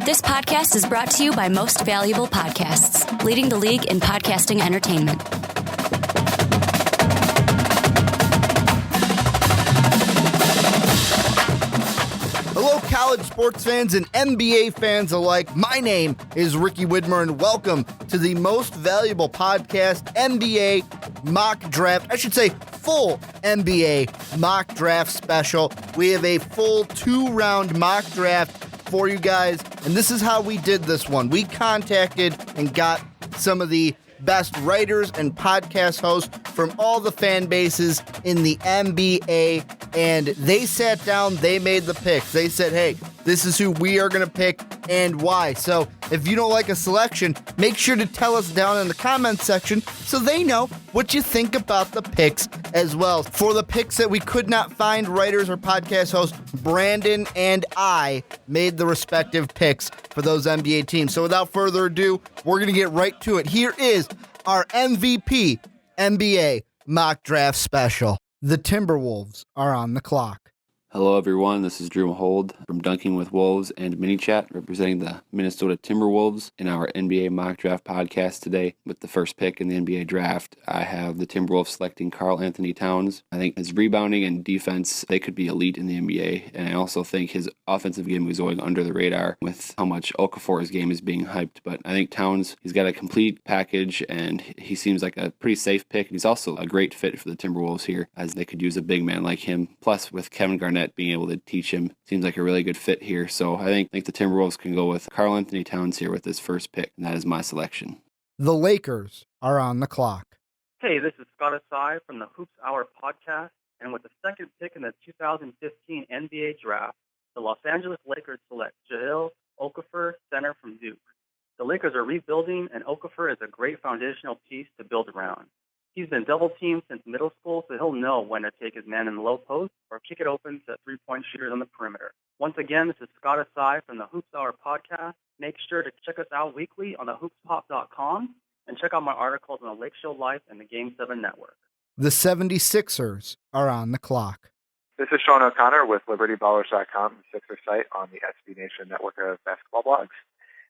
This podcast is brought to you by Most Valuable Podcasts, leading the league in podcasting entertainment. Hello, college sports fans and NBA fans alike. My name is Ricky Widmer, and welcome to the Most Valuable Podcast NBA Mock Draft. I should say full NBA Mock Draft special. We have a full 2-round mock draft for you guys, and this is how we did this one. We contacted and got some of the best writers and podcast hosts from all the fan bases in the NBA, and they sat down, they made the picks. They said, hey, this is who we are going to pick and why. So if you don't like a selection, make sure to tell us down in the comments section so they know what you think about the picks as well. For the picks that we could not find, writers or podcast hosts, Brandon and I made the respective picks for those NBA teams. So without further ado, we're going to get right to it. Here is our MVP NBA mock draft special. The Timberwolves are on the clock. Hello, everyone. This is Drew Mahold from Dunking with Wolves and Mini Chat, representing the Minnesota Timberwolves in our NBA mock draft podcast today. With the first pick in the NBA draft, I have the Timberwolves selecting Karl Anthony Towns. I think his rebounding and defense, they could be elite in the NBA, and I also think his offensive game is going under the radar with how much Okafor's game is being hyped. But I think Towns, he's got a complete package, and he seems like a pretty safe pick. He's also a great fit for the Timberwolves here, as they could use a big man like him. Plus, with Kevin Garnett being able to teach him, seems like a really good fit here. So I think the Timberwolves can go with Karl Anthony Towns here with this first pick, and that is my selection. The Lakers are on the clock. Hey, this is Scott Asai from the Hoops Hour podcast, and with the second pick in the 2015 NBA draft, the Los Angeles Lakers select Jahlil Okafor, center from Duke. The Lakers are rebuilding, and Okafor is a great foundational piece to build around. He's been double-teamed since middle school, so he'll know when to take his man in the low post or kick it open to three-point shooters on the perimeter. Once again, this is Scott Asai from the Hoops Hour podcast. Make sure to check us out weekly on the hoopspop.com and check out my articles on the Lake Show Life and the Game 7 Network. The 76ers are on the clock. This is Sean O'Connor with LibertyBallers.com, the Sixers site on the SB Nation network of basketball blogs,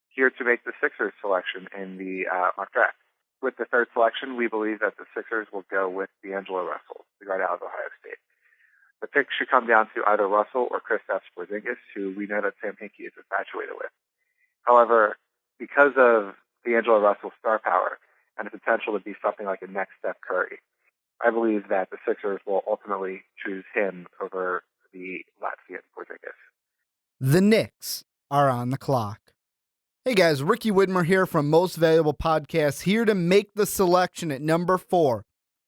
here to make the Sixers selection in the mock draft. With the third selection, we believe that the Sixers will go with D'Angelo Russell, the guard out of Ohio State. The pick should come down to either Russell or Kristaps Porzingis, who we know that Sam Hinkie is infatuated with. However, because of D'Angelo Russell's star power and the potential to be something like a next Steph Curry, I believe that the Sixers will ultimately choose him over the Latvian Porzingis. The Knicks are on the clock. Hey guys, Ricky Widmer here from Most Valuable Podcasts, here to make the selection at number 4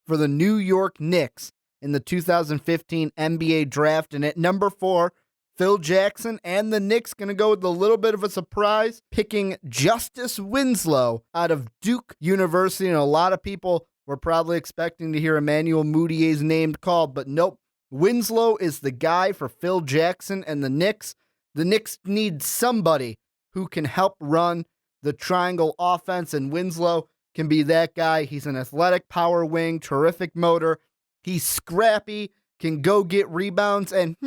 for the New York Knicks in the 2015 NBA draft. And at number 4, Phil Jackson and the Knicks going to go with a little bit of a surprise, picking Justice Winslow out of Duke University. And a lot of people were probably expecting to hear Emmanuel Moutier's name called, but nope. Winslow is the guy for Phil Jackson and the Knicks. The Knicks need somebody who can help run the triangle offense, and Winslow can be that guy. He's an athletic power wing, terrific motor. He's scrappy, can go get rebounds, and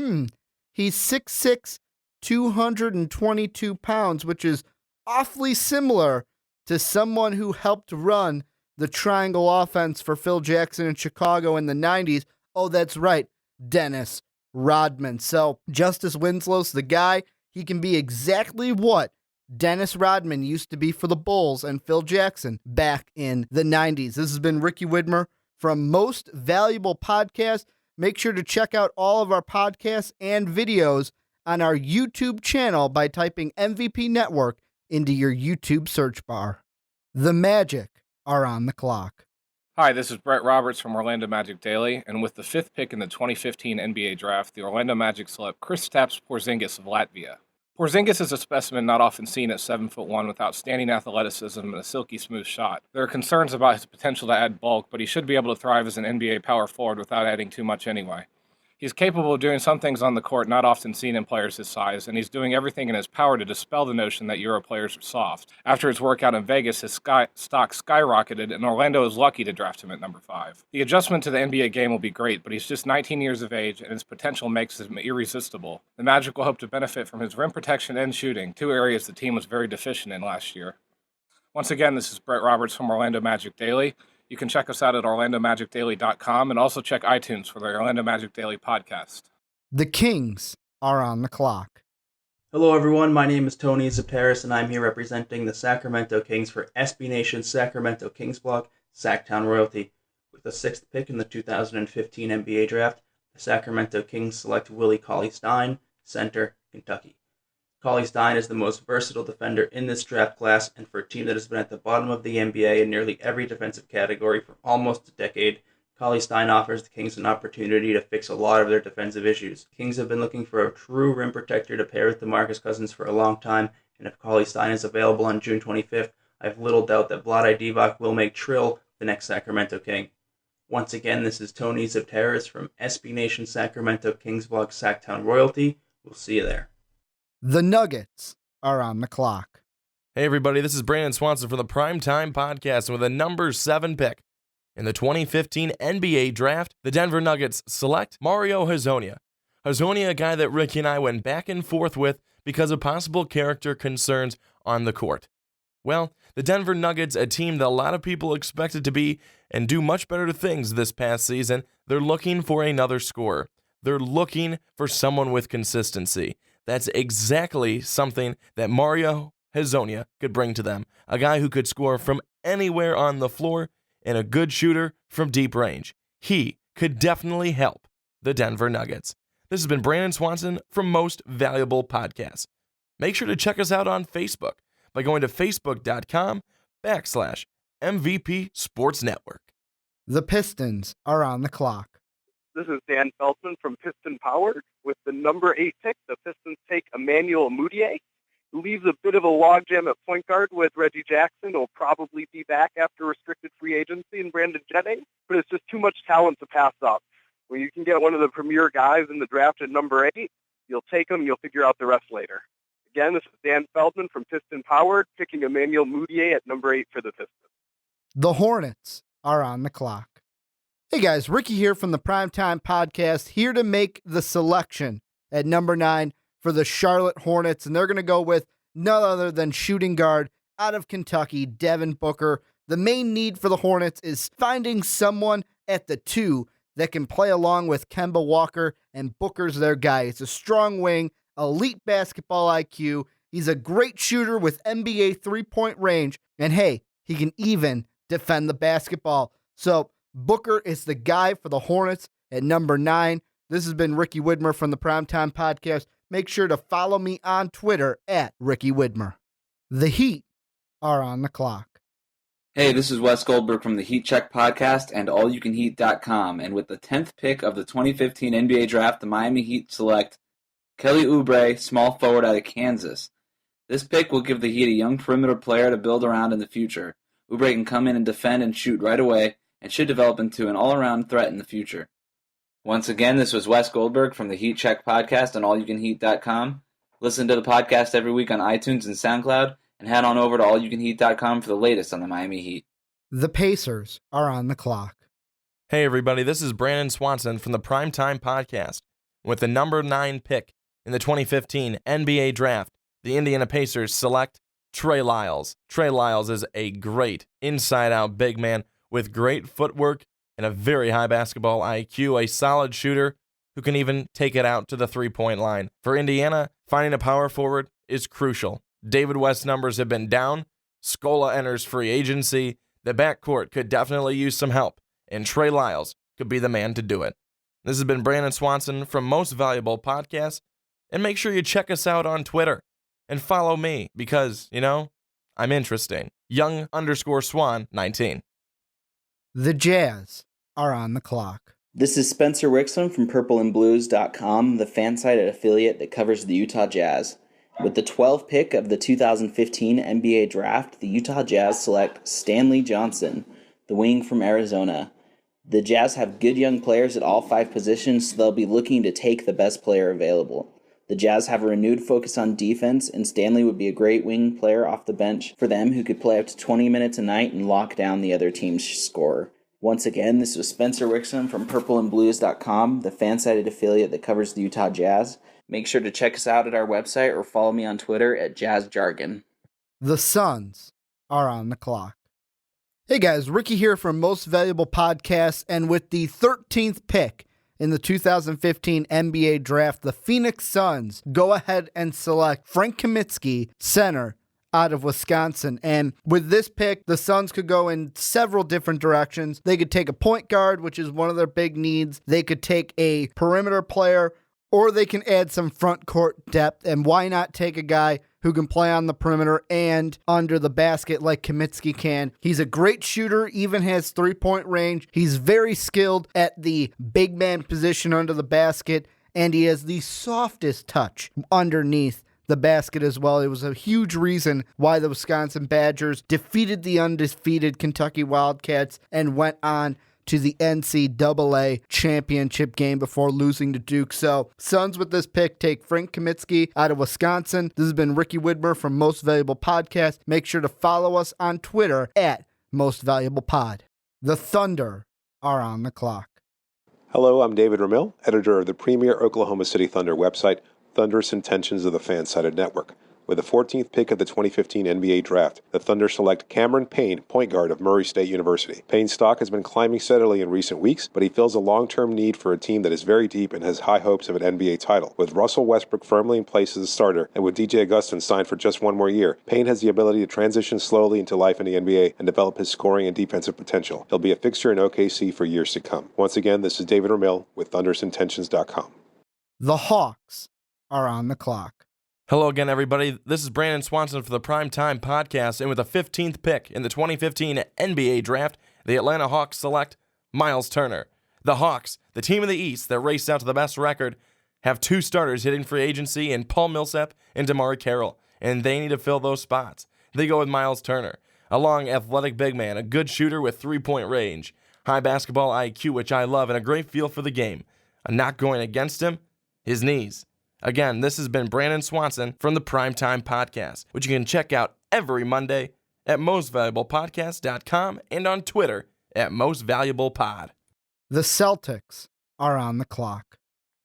he's 6'6", 222 pounds, which is awfully similar to someone who helped run the triangle offense for Phil Jackson in Chicago in the 90s. Oh, that's right, Dennis Rodman. So Justice Winslow's the guy. He can be exactly what Dennis Rodman used to be for the Bulls and Phil Jackson back in the 90s. This has been Ricky Widmer from Most Valuable Podcast. Make sure to check out all of our podcasts and videos on our YouTube channel by typing MVP Network into your YouTube search bar. The Magic are on the clock. Hi, this is Brett Roberts from Orlando Magic Daily, and with the 5th pick in the 2015 NBA Draft, the Orlando Magic select Kristaps Porzingis of Latvia. Porzingis is a specimen not often seen at 7'1" with outstanding athleticism and a silky smooth shot. There are concerns about his potential to add bulk, but he should be able to thrive as an NBA power forward without adding too much anyway. He's capable of doing some things on the court not often seen in players his size, and he's doing everything in his power to dispel the notion that Euro players are soft. After his workout in Vegas, his stock skyrocketed, and Orlando is lucky to draft him at number 5. The adjustment to the NBA game will be great, but he's just 19 years of age, and his potential makes him irresistible. The Magic will hope to benefit from his rim protection and shooting, 2 areas the team was very deficient in last year. Once again, this is Brett Roberts from Orlando Magic Daily. You can check us out at orlandomagicdaily.com and also check iTunes for the Orlando Magic Daily podcast. The Kings are on the clock. Hello everyone, my name is Tony Zaparis and I'm here representing the Sacramento Kings for SB Nation's Sacramento Kings blog, Sacktown Royalty. With the 6th pick in the 2015 NBA Draft, the Sacramento Kings select Willie Cauley-Stein, center, Kentucky. Cauley-Stein is the most versatile defender in this draft class, and for a team that has been at the bottom of the NBA in nearly every defensive category for almost a decade, Cauley-Stein offers the Kings an opportunity to fix a lot of their defensive issues. The Kings have been looking for a true rim protector to pair with DeMarcus Cousins for a long time, and if Cauley-Stein is available on June 25th, I have little doubt that Vlade Divac will make Trill the next Sacramento King. Once again, this is Tony Zapteris from SB Nation Sacramento Kings blog Sacktown Royalty. We'll see you there. The Nuggets are on the clock. Hey everybody, this is Brandon Swanson from the Primetime Podcast, and with a number 7 pick in the 2015 NBA Draft, the Denver Nuggets select Mario Hezonja. Hezonja, a guy that Ricky and I went back and forth with because of possible character concerns on the court. Well, the Denver Nuggets, a team that a lot of people expected to be and do much better things this past season, they're looking for another scorer. They're looking for someone with consistency. That's exactly something that Mario Hezonja could bring to them. A guy who could score from anywhere on the floor and a good shooter from deep range. He could definitely help the Denver Nuggets. This has been Brandon Swanson from Most Valuable Podcasts. Make sure to check us out on Facebook by going to facebook.com/MVP Sports Network. The Pistons are on the clock. This is Dan Feldman from Piston Power. With the number 8 pick, the Pistons take Emmanuel Mudiay, who leaves a bit of a logjam at point guard with Reggie Jackson, who will probably be back after restricted free agency, and Brandon Jennings, but it's just too much talent to pass up. When you can get one of the premier guys in the draft at number 8, you'll take him, you'll figure out the rest later. Again, this is Dan Feldman from Piston Power, picking Emmanuel Mudiay at number 8 for the Pistons. The Hornets are on the clock. Hey guys, Ricky here from the Primetime Podcast, here to make the selection at number 9 for the Charlotte Hornets, and they're going to go with none other than shooting guard out of Kentucky, Devin Booker. The main need for the Hornets is finding someone at the 2 that can play along with Kemba Walker, and Booker's their guy. It's a strong wing, elite basketball IQ. He's a great shooter with NBA three-point range, and hey, he can even defend the basketball. So Booker is the guy for the Hornets at number 9. This has been Ricky Widmer from the Primetime Podcast. Make sure to follow me on Twitter at Ricky Widmer. The Heat are on the clock. Hey, this is Wes Goldberg from the Heat Check Podcast and allyoucanheat.com. And with the 10th pick of the 2015 NBA Draft, the Miami Heat select Kelly Oubre, small forward out of Kansas. This pick will give the Heat a young perimeter player to build around in the future. Oubre can come in and defend and shoot right away, and should develop into an all-around threat in the future. Once again, this was Wes Goldberg from the Heat Check Podcast on allyoucanheat.com. Listen to the podcast every week on iTunes and SoundCloud, and head on over to allyoucanheat.com for the latest on the Miami Heat. The Pacers are on the clock. Hey everybody, this is Brandon Swanson from the Primetime Podcast. With the number 9 pick in the 2015 NBA Draft, the Indiana Pacers select Trey Lyles. Trey Lyles is a great inside-out big man with great footwork and a very high basketball IQ, a solid shooter who can even take it out to the three-point line. For Indiana, finding a power forward is crucial. David West's numbers have been down. Scola enters free agency. The backcourt could definitely use some help, and Trey Lyles could be the man to do it. This has been Brandon Swanson from Most Valuable Podcasts, and make sure you check us out on Twitter and follow me because, I'm interesting. Young_Swan19. The Jazz are on the clock. This is Spencer Wixom from purpleandblues.com, the fan site and affiliate that covers the Utah Jazz. With the 12th pick of the 2015 NBA Draft, the Utah Jazz select Stanley Johnson, the wing from Arizona. The Jazz have good young players at all 5 positions, so they'll be looking to take the best player available. The Jazz have a renewed focus on defense, and Stanley would be a great wing player off the bench for them who could play up to 20 minutes a night and lock down the other team's scorer. Once again, this was Spencer Wixom from purpleandblues.com, the fan-sided affiliate that covers the Utah Jazz. Make sure to check us out at our website or follow me on Twitter at JazzJargon. The Suns are on the clock. Hey guys, Ricky here from Most Valuable Podcasts, and with the 13th pick in the 2015 NBA Draft, the Phoenix Suns go ahead and select Frank Kaminsky, center, out of Wisconsin. And with this pick, the Suns could go in several different directions. They could take a point guard, which is one of their big needs. They could take a perimeter player, or they can add some front court depth. And why not take a guy who can play on the perimeter and under the basket like Kaminsky can? He's a great shooter, even has three-point range. He's very skilled at the big man position under the basket, and he has the softest touch underneath the basket as well. It was a huge reason why the Wisconsin Badgers defeated the undefeated Kentucky Wildcats and went on to the NCAA championship game before losing to Duke. So, Suns with this pick take Frank Kaminsky out of Wisconsin. This has been Ricky Widmer from Most Valuable Podcast. Make sure to follow us on Twitter at Most Valuable Pod. The Thunder are on the clock. Hello, I'm David Ramil, editor of the premier Oklahoma City Thunder website, Thunderous Intentions of the Fan-Sided Network. With the 14th pick of the 2015 NBA Draft, the Thunder select Cameron Payne, point guard of Murray State University. Payne's stock has been climbing steadily in recent weeks, but he fills a long-term need for a team that is very deep and has high hopes of an NBA title. With Russell Westbrook firmly in place as a starter, and with DJ Augustin signed for just one more year, Payne has the ability to transition slowly into life in the NBA and develop his scoring and defensive potential. He'll be a fixture in OKC for years to come. Once again, this is David Ramil with ThunderousIntentions.com. The Hawks are on the clock. Hello again, everybody. This is Brandon Swanson for the Primetime Podcast, and with the 15th pick in the 2015 NBA Draft, the Atlanta Hawks select Miles Turner. The Hawks, the team in the East that raced out to the best record, have 2 starters hitting free agency in Paul Millsap and Damari Carroll, and they need to fill those spots. They go with Miles Turner, a long, athletic big man, a good shooter with three-point range, high basketball IQ, which I love, and a great feel for the game. I'm not going against him, his knees. Again, this has been Brandon Swanson from the Primetime Podcast, which you can check out every Monday at mostvaluablepodcast.com and on Twitter at mostvaluablepod. The Celtics are on the clock.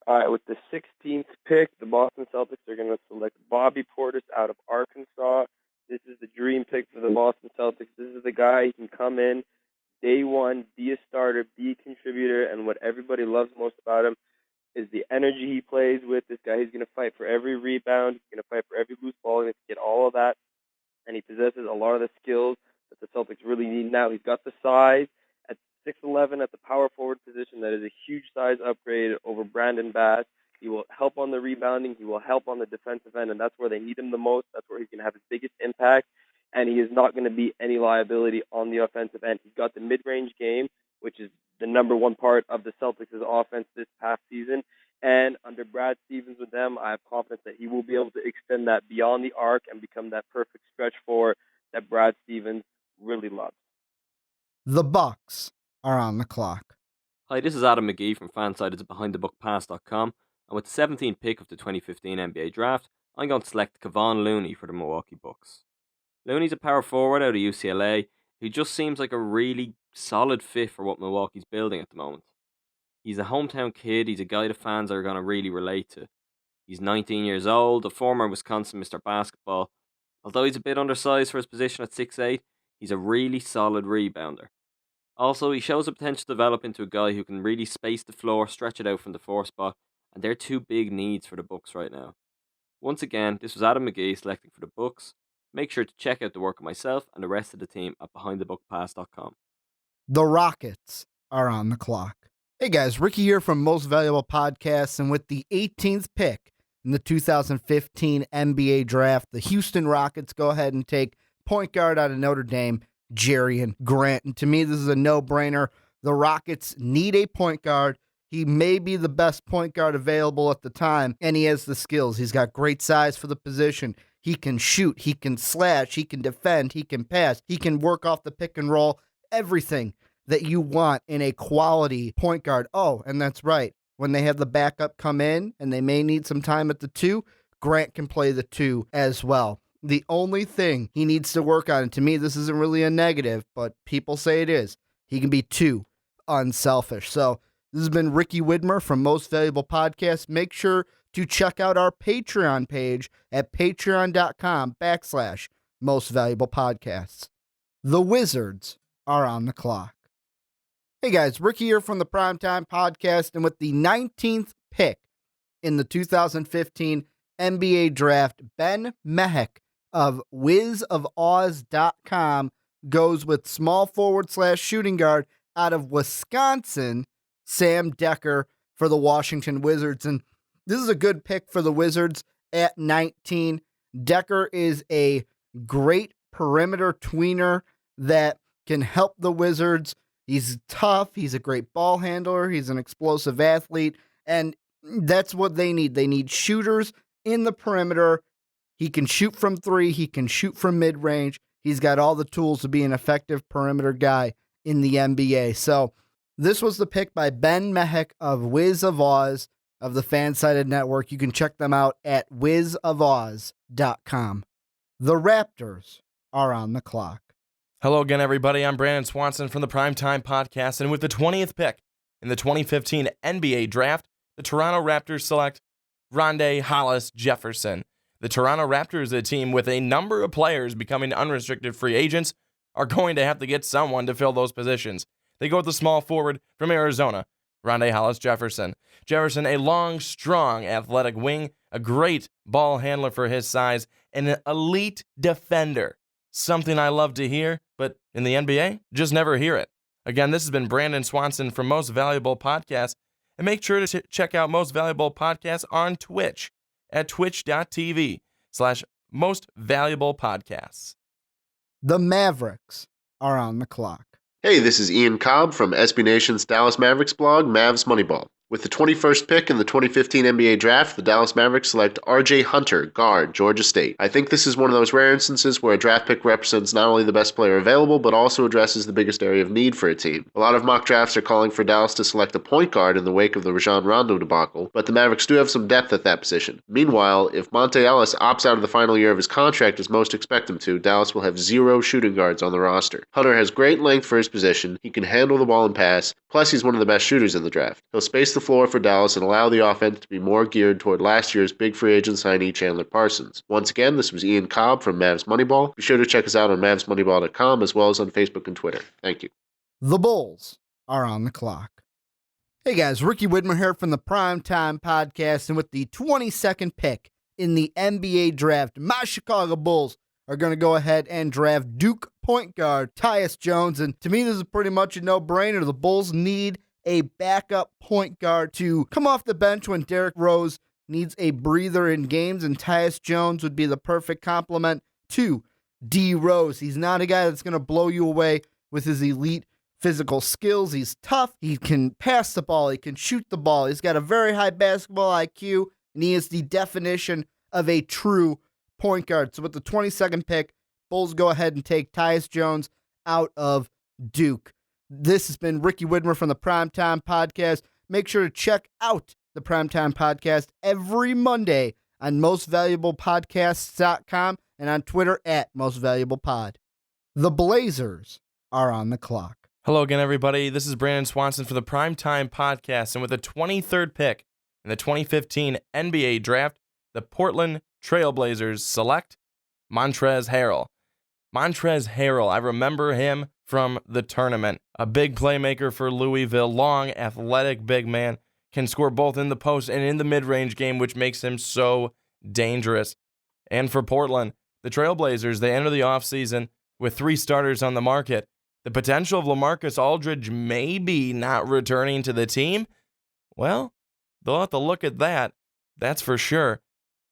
All right, with the 16th pick, the Boston Celtics are going to select Bobby Portis out of Arkansas. This is the dream pick for the Boston Celtics. This is the guy who can come in day one, be a starter, be a contributor, and what everybody loves most about him is the energy he plays with. This guy, he's going to fight for every rebound. He's going to fight for every loose ball. He's going to get all of that. And he possesses a lot of the skills that the Celtics really need now. He's got the size at 6'11" at the power forward position. That is a huge size upgrade over Brandon Bass. He will help on the rebounding. He will help on the defensive end, and that's where they need him the most. That's where he's going to have his biggest impact. And he is not going to be any liability on the offensive end. He's got the mid-range game, which is the number one part of the Celtics' offense this past season. And under Brad Stevens with them, I have confidence that he will be able to extend that beyond the arc and become that perfect stretch four that Brad Stevens really loves. The Bucks are on the clock. Hi, this is Adam McGee from Fansided at BehindTheBuckPass.com, and with the 17th pick of the 2015 NBA Draft, I'm going to select Kevon Looney for the Milwaukee Bucks. Looney's a power forward out of UCLA who just seems like a really solid fit for what Milwaukee's building at the moment. He's a hometown kid. He's a guy the fans are going to really relate to. He's 19 years old, a former Wisconsin Mr. Basketball. Although he's a bit undersized for his position at 6'8", he's a really solid rebounder. Also, he shows the potential to develop into a guy who can really space the floor, stretch it out from the 4 spot, and they're 2 big needs for the Bucks right now. Once again, this was Adam McGee selecting for the Bucks. Make sure to check out the work of myself and the rest of the team at BehindTheBuckPass.com. The Rockets are on the clock. Hey guys, Ricky here from Most Valuable Podcasts, and with the 18th pick in the 2015 NBA Draft, the Houston Rockets go ahead and take point guard out of Notre Dame, Jerian Grant. And to me, this is a no-brainer. The Rockets need a point guard. He may be the best point guard available at the time, and he has the skills. He's got great size for the position. He can shoot, he can slash, he can defend, he can pass, he can work off the pick and roll. Everything that you want in a quality point guard. Oh, and that's right. When they have the backup come in and they may need some time at the 2, Grant can play the 2 as well. The only thing he needs to work on, and to me this isn't really a negative, but people say it is, he can be too unselfish. So this has been Ricky Widmer from Most Valuable Podcast. Make sure to check out our Patreon page at patreon.com/Most Valuable Podcasts. The Wizards are on the clock. Hey guys, Ricky here from the Primetime Podcast, and with the 19th pick in the 2015 NBA Draft, Ben Mehek of wizofoz.com goes with small forward / shooting guard out of Wisconsin, Sam Dekker for the Washington Wizards. And this is a good pick for the Wizards at 19. Dekker is a great perimeter tweener that can help the Wizards. He's tough. He's a great ball handler. He's an explosive athlete. And that's what they need. They need shooters in the perimeter. He can shoot from 3. He can shoot from mid-range. He's got all the tools to be an effective perimeter guy in the NBA. So this was the pick by Ben Mehek of Wiz of Oz of the Fansided Network. You can check them out at wizofoz.com. The Raptors are on the clock. Hello again, everybody. I'm Brandon Swanson from the Primetime Podcast, and with the 20th pick in the 2015 NBA Draft, the Toronto Raptors select Rondae Hollis Jefferson. The Toronto Raptors, a team with a number of players becoming unrestricted free agents, are going to have to get someone to fill those positions. They go with the small forward from Arizona, Rondae Hollis Jefferson. Jefferson, a long, strong, athletic wing, a great ball handler for his size, and an elite defender. Something I love to hear, but in the NBA, just never hear it. Again, this has been Brandon Swanson from Most Valuable Podcasts, and make sure to check out Most Valuable Podcasts on Twitch at twitch.tv/Most Valuable Podcasts. The Mavericks are on the clock. Hey, this is Ian Cobb from SB Nation's Dallas Mavericks blog, Mavs Moneyball. With the 21st pick in the 2015 NBA Draft, the Dallas Mavericks select R.J. Hunter, guard, Georgia State. I think this is one of those rare instances where a draft pick represents not only the best player available, but also addresses the biggest area of need for a team. A lot of mock drafts are calling for Dallas to select a point guard in the wake of the Rajon Rondo debacle, but the Mavericks do have some depth at that position. Meanwhile, if Monte Ellis opts out of the final year of his contract as most expect him to, Dallas will have 0 shooting guards on the roster. Hunter has great length for his position, he can handle the ball and pass, plus he's one of the best shooters in the draft. He'll space the floor for Dallas and allow the offense to be more geared toward last year's big free agent signee Chandler Parsons. Once again, this was Ian Cobb from Mavs Moneyball. Be sure to check us out on MavsMoneyball.com as well as on Facebook and Twitter. Thank you. The Bulls are on the clock. Hey guys, Ricky Widmer here from the Primetime Podcast, and with the 22nd pick in the NBA Draft, my Chicago Bulls are going to go ahead and draft Duke point guard Tyus Jones, and to me this is pretty much a no-brainer. The Bulls need a backup point guard to come off the bench when Derrick Rose needs a breather in games, and Tyus Jones would be the perfect complement to D. Rose. He's not a guy that's going to blow you away with his elite physical skills. He's tough. He can pass the ball. He can shoot the ball. He's got a very high basketball IQ, and he is the definition of a true point guard. So with the 22nd pick, Bulls go ahead and take Tyus Jones out of Duke. This has been Ricky Widmer from the Primetime Podcast. Make sure to check out the Primetime Podcast every Monday on mostvaluablepodcasts.com and on Twitter at mostvaluablepod. The Blazers are on the clock. Hello again, everybody. This is Brandon Swanson for the Primetime Podcast, and with the 23rd pick in the 2015 NBA Draft, the Portland Trailblazers select Montrezl Harrell. Montrezl Harrell, I remember him from the tournament. A big playmaker for Louisville, long, athletic big man, can score both in the post and in the mid-range game, which makes him so dangerous. And for Portland, the Trailblazers, they enter the offseason with 3 starters on the market. The potential of LaMarcus Aldridge maybe not returning to the team, well, they'll have to look at that, that's for sure.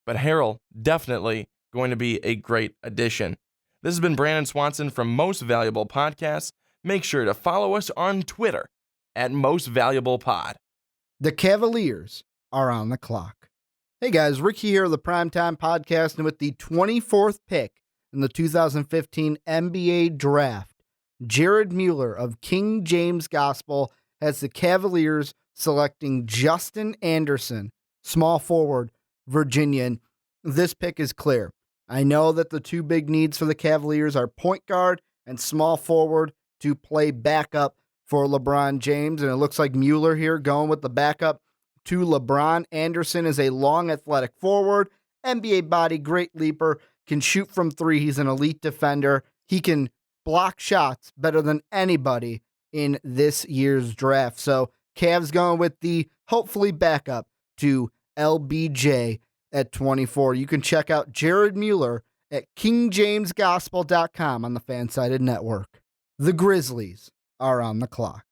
But Harrell, definitely going to be a great addition. This has been Brandon Swanson from Most Valuable Podcasts. Make sure to follow us on Twitter at Most Valuable Pod. The Cavaliers are on the clock. Hey guys, Ricky here of the Primetime Podcast, and with the 24th pick in the 2015 NBA Draft, Jared Mueller of King James Gospel has the Cavaliers selecting Justin Anderson, small forward, Virginian. This pick is clear. I know that the two big needs for the Cavaliers are point guard and small forward to play backup for LeBron James, and it looks like Mueller here going with the backup to LeBron. Anderson is a long, athletic forward, NBA body, great leaper, can shoot from three. He's an elite defender. He can block shots better than anybody in this year's draft. So Cavs going with the hopefully backup to LBJ at 24. You can check out Jared Mueller at kingjamesgospel.com on the Fansided Network. The Grizzlies are on the clock.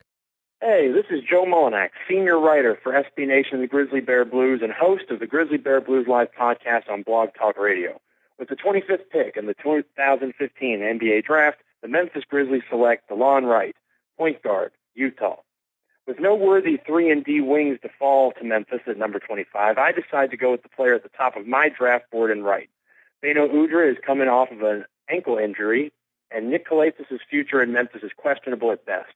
Hey, this is Joe Molinak, senior writer for SB Nation, the Grizzly Bear Blues, and host of the Grizzly Bear Blues Live podcast on Blog Talk Radio. With the 25th pick in the 2015 NBA Draft, the Memphis Grizzlies select DeLon Wright, point guard, Utah. With no worthy 3-and-D wings to fall to Memphis at number 25, I decided to go with the player at the top of my draft board in Wright. Beno Udrih is coming off of an ankle injury, and Nick Kalatzis' future in Memphis is questionable at best.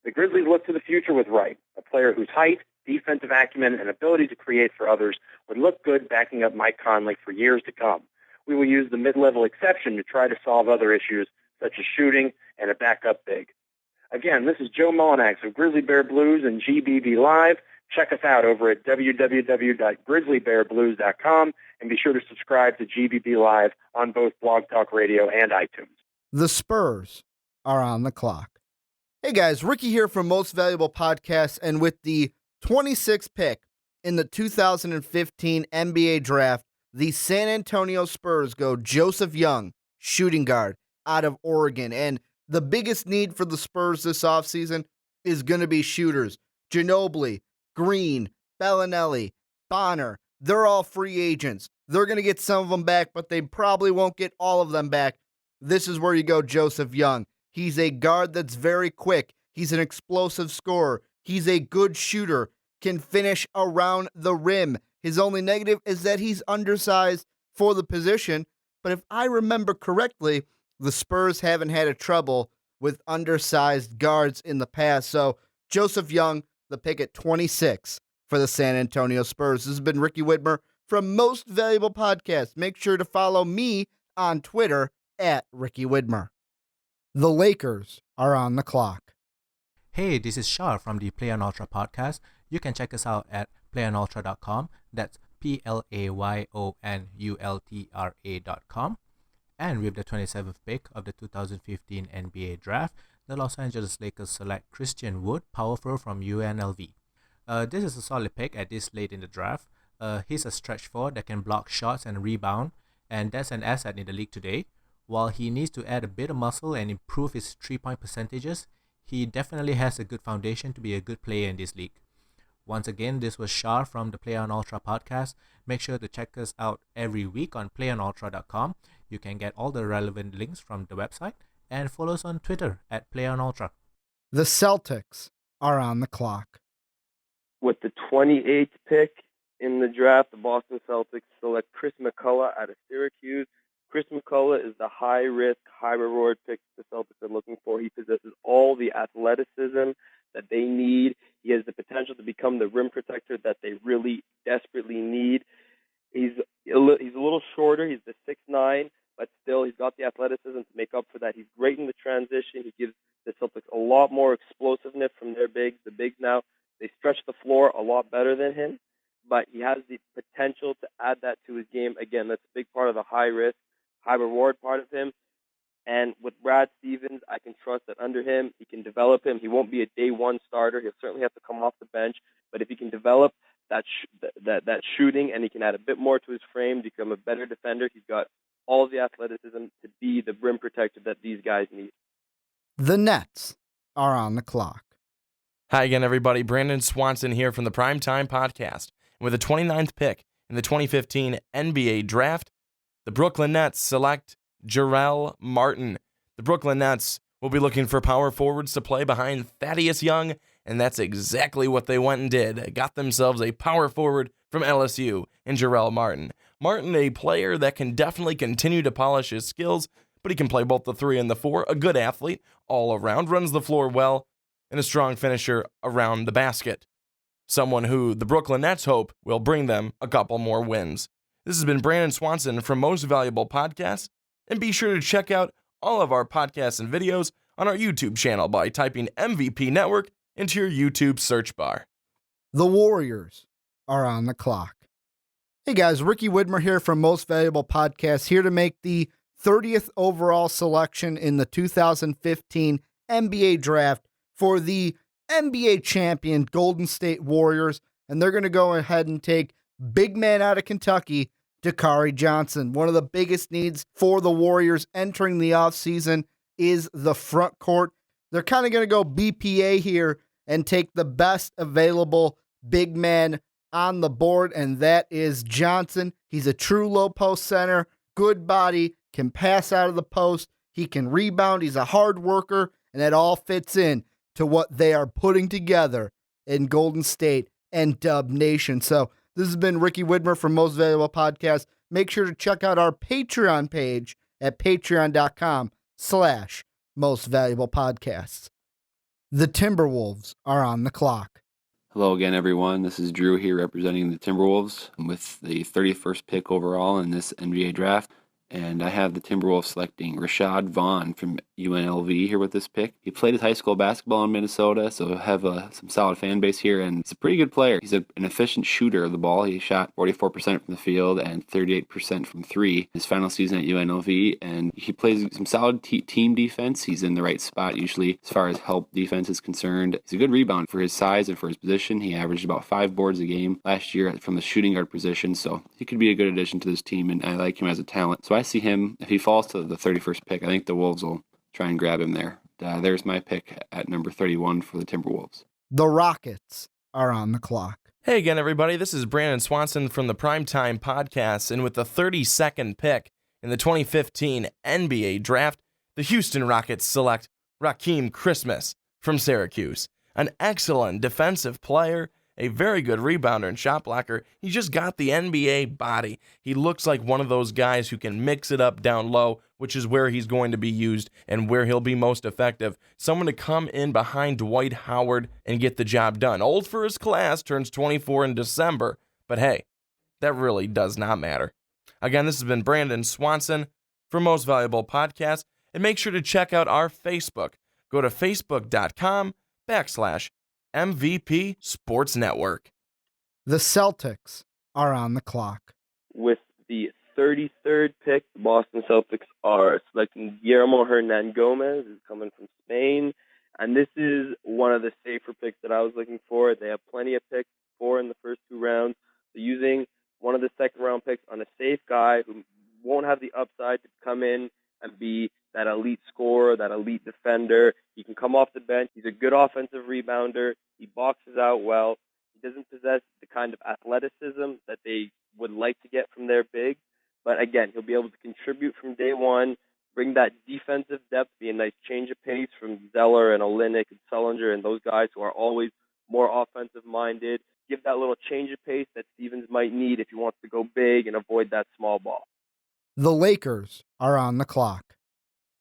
The Grizzlies look to the future with Wright, a player whose height, defensive acumen, and ability to create for others would look good backing up Mike Conley for years to come. We will use the mid-level exception to try to solve other issues, such as shooting and a backup big. Again, this is Joe Mullinax of Grizzly Bear Blues and GBB Live. Check us out over at www.grizzlybearblues.com and be sure to subscribe to GBB Live on both Blog Talk Radio and iTunes. The Spurs are on the clock. Hey guys, Ricky here from Most Valuable Podcasts, and with the 26th pick in the 2015 NBA Draft, the San Antonio Spurs go Joseph Young, shooting guard out of Oregon. And the biggest need for the Spurs this offseason is going to be shooters. Ginobili, Green, Bellinelli, Bonner, they're all free agents. They're going to get some of them back, but they probably won't get all of them back. This is where you go Joseph Young. He's a guard that's very quick. He's an explosive scorer. He's a good shooter, can finish around the rim. His only negative is that he's undersized for the position. But if I remember correctly, the Spurs haven't had a trouble with undersized guards in the past. So Joseph Young, the pick at 26 for the San Antonio Spurs. This has been Ricky Widmer from Most Valuable Podcasts. Make sure to follow me on Twitter at Ricky Widmer. The Lakers are on the clock. Hey, this is Shah from the Play on Ultra podcast. You can check us out at playonultra.com. That's playonultra.com. And with the 27th pick of the 2015 NBA Draft, the Los Angeles Lakers select Christian Wood, power forward from UNLV. This is a solid pick at this late in the draft. He's a stretch forward that can block shots and rebound, and that's an asset in the league today. While he needs to add a bit of muscle and improve his 3-point percentages, he definitely has a good foundation to be a good player in this league. Once again, this was Shah from the Play on Ultra podcast. Make sure to check us out every week on playonultra.com. You can get all the relevant links from the website, and follow us on Twitter at playonultra. The Celtics are on the clock. With the 28th pick in the draft, the Boston Celtics select Chris McCullough out of Syracuse. Chris McCullough is the high-risk, high-reward pick the Celtics are looking for. He possesses all the athleticism that they need. He has the potential to become the rim protector that they really desperately need. He's a little shorter. He's the 6'9", but still he's got the athleticism to make up for that. He's great in the transition. He gives the Celtics a lot more explosiveness from their bigs. The bigs now, they stretch the floor a lot better than him, but he has the potential to add that to his game. Again, that's a big part of the high-risk, high-reward part of him. And with Brad Stevens, I can trust that under him, he can develop him. He won't be a day-one starter. He'll certainly have to come off the bench. But if he can develop that shooting and he can add a bit more to his frame, become a better defender, he's got all the athleticism to be the rim protector that these guys need. The Nets are on the clock. Hi again, everybody. Brandon Swanson here from the Primetime Podcast. With the 29th pick in the 2015 NBA Draft, the Brooklyn Nets select Jarrell Martin. The Brooklyn Nets will be looking for power forwards to play behind Thaddeus Young, and that's exactly what they went and did. They got themselves a power forward from LSU in Jarrell Martin. Martin, a player that can definitely continue to polish his skills, but he can play both the 3 and the 4, a good athlete all around, runs the floor well, and a strong finisher around the basket. Someone who the Brooklyn Nets hope will bring them a couple more wins. This has been Brandon Swanson from Most Valuable Podcasts, and be sure to check out all of our podcasts and videos on our YouTube channel by typing MVP Network into your YouTube search bar. The Warriors are on the clock. Hey guys, Ricky Widmer here from Most Valuable Podcasts, here to make the 30th overall selection in the 2015 NBA Draft for the NBA champion Golden State Warriors, and they're going to go ahead and take big man out of Kentucky, Dakari Johnson. One of the biggest needs for the Warriors entering the offseason is the front court. They're kind of going to go BPA here and take the best available big man on the board, and that is Johnson. He's a true low post center, good body, can pass out of the post, he can rebound, he's a hard worker, and that all fits in to what they are putting together in Golden State and Dub Nation. So this has been Ricky Widmer from Most Valuable Podcast. Make sure to check out our Patreon page at patreon.com/Most Valuable Podcasts. The Timberwolves are on the clock. Hello again, everyone. This is Drew here representing the Timberwolves with the 31st pick overall in this NBA draft. And I have the Timberwolves selecting Rashad Vaughn from UNLV here with this pick. He played his high school basketball in Minnesota, so he'll have some solid fan base here. And he's a pretty good player. He's an efficient shooter of the ball. He shot 44% from the field and 38% from 3 his final season at UNLV. And he plays some solid team defense. He's in the right spot usually as far as help defense is concerned. He's a good rebound for his size and for his position. He averaged about 5 boards a game last year from the shooting guard position, so he could be a good addition to this team, and I like him as a talent. So I see him, if he falls to the 31st pick, I think the Wolves will try and grab him there. There's my pick at number 31 for the Timberwolves. The Rockets are on the clock. Hey again, everybody. This is Brandon Swanson from the Primetime Podcast, and with the 32nd pick in the 2015 NBA Draft, the Houston Rockets select Raheem Christmas from Syracuse. An excellent defensive player, a very good rebounder and shot blocker. He just got the NBA body. He looks like one of those guys who can mix it up down low, which is where he's going to be used and where he'll be most effective. Someone to come in behind Dwight Howard and get the job done. Old for his class, turns 24 in December, but hey, that really does not matter. Again, this has been Brandon Swanson for Most Valuable Podcast, and make sure to check out our Facebook. Go to facebook.com/MVP Sports Network. The Celtics are on the clock. With the 33rd pick, the Boston Celtics are selecting Guillermo Hernan Gomez, who's coming from Spain. And this is one of the safer picks that I was looking for. They have plenty of picks, 4 in the first 2 rounds. So using one of the second-round picks on a safe guy who won't have the upside to come in and be that elite scorer, that elite defender. He can come off the bench. He's a good offensive rebounder. He boxes out well. He doesn't possess the kind of athleticism that they would like to get from their bigs. But again, he'll be able to contribute from day one, bring that defensive depth, be a nice change of pace from Zeller and Olynyk and Sullinger and those guys who are always more offensive-minded. Give that little change of pace that Stevens might need if he wants to go big and avoid that small ball. The Lakers are on the clock.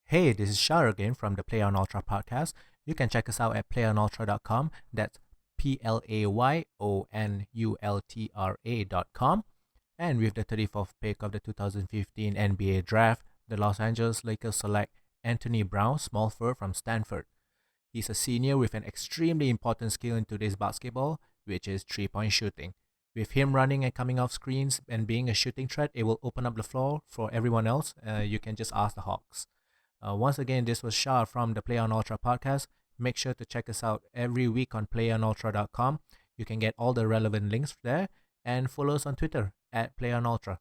Hey, this is Shar again from the Play on Ultra podcast. You can check us out at playonultra.com. That's playonultra.com. And with the 34th pick of the 2015 NBA Draft, the Los Angeles Lakers select Anthony Brown, small forward from Stanford. He's a senior with an extremely important skill in today's basketball, which is three-point shooting. With him running and coming off screens and being a shooting threat, it will open up the floor for everyone else. You can just ask the Hawks. Once again, this was Shah from the Play on Ultra podcast. Make sure to check us out every week on playonultra.com. You can get all the relevant links there, and follow us on Twitter at playonultra.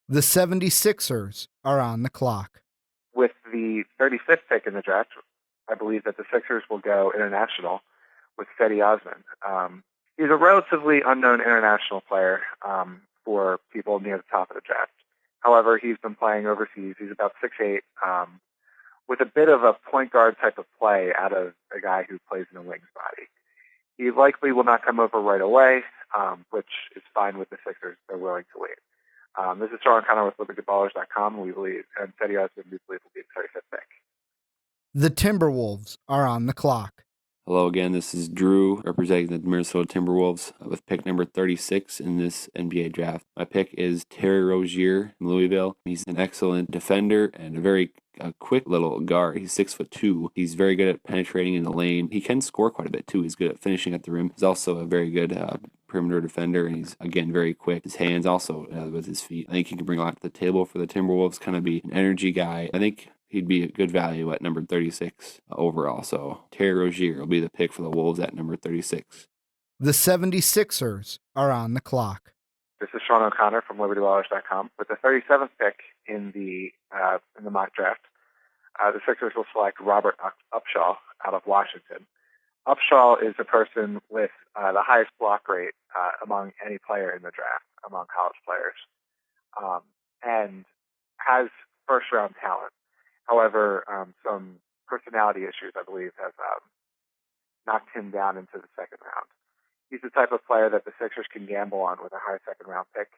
The 76ers are on the clock. With the 35th pick in the draft, I believe that the Sixers will go international with Cedi Osman. He's a relatively unknown international player for people near the top of the draft. However, he's been playing overseas. He's about 6'8", with a bit of a point guard type of play out of a guy who plays in a wing's body. He likely will not come over right away, which is fine with the Sixers. They're willing to wait. This is Sean Connor with LibertyBallers.com. We believe, and Cedi Osman, we believe, will be the 31st The Timberwolves are on the clock. Hello again, this is Drew representing the Minnesota Timberwolves with pick number 36 in this NBA draft. My pick is Terry Rozier from Louisville. He's an excellent defender and a very quick little guard. He's 6'2". He's very good at penetrating in the lane. He can score quite a bit too. He's good at finishing at the rim. He's also a very good perimeter defender, and he's, again, very quick. His hands also with his feet. I think he can bring a lot to the table for the Timberwolves, kind of be an energy guy. I think he'd be a good value at number 36 overall. So Terry Rozier will be the pick for the Wolves at number 36. The 76ers are on the clock. This is Sean O'Connor from LibertyBallers.com. With the 37th pick in the mock draft, the Sixers will select Robert Upshaw out of Washington. Upshaw is a person with the highest block rate among any player in the draft, among college players, and has first-round talent. However, some personality issues, I believe, have knocked him down into the second round. He's the type of player that the Sixers can gamble on with a high second-round pick,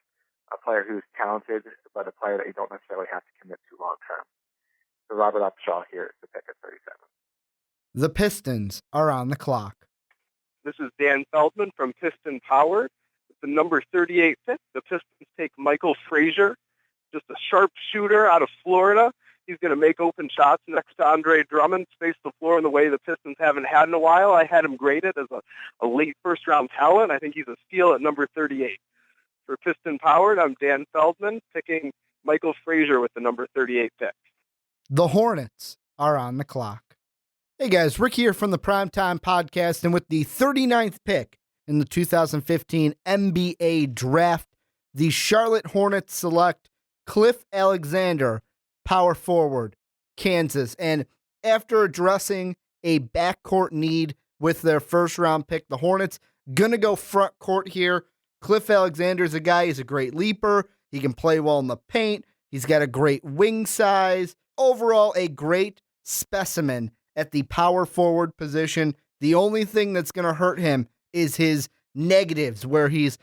a player who's talented, but a player that you don't necessarily have to commit to long-term. So Robert Upshaw here is the pick at 37. The Pistons are on the clock. This is Dan Feldman from Piston Power. With the number 38 pick, the Pistons take Michael Frazier, just a sharp shooter out of Florida. He's going to make open shots next to Andre Drummond, space the floor in the way the Pistons haven't had in a while. I had him graded as a late first-round talent. I think he's a steal at number 38. For Piston Powered, I'm Dan Feldman, picking Michael Frazier with the number 38 pick. The Hornets are on the clock. Hey guys, Rick here from the Primetime Podcast, and with the 39th pick in the 2015 NBA Draft, the Charlotte Hornets select Cliff Alexander, power forward, Kansas. And after addressing a backcourt need with their first-round pick, the Hornets gonna go front court here. Cliff Alexander's a guy, he's a great leaper. He can play well in the paint. He's got a great wing size. Overall, a great specimen at the power forward position. The only thing that's going to hurt him is his negatives, where he's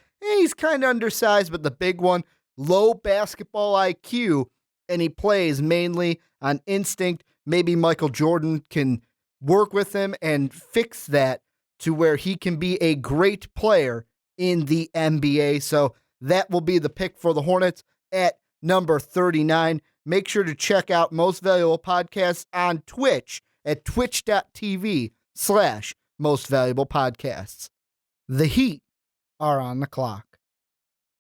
kind of undersized, but the big one, low basketball IQ, and he plays mainly on instinct. Maybe Michael Jordan can work with him and fix that to where he can be a great player in the NBA. So that will be the pick for the Hornets at number 39. Make sure to check out Most Valuable Podcasts on Twitch at twitch.tv/Most Valuable Podcasts. The Heat are on the clock.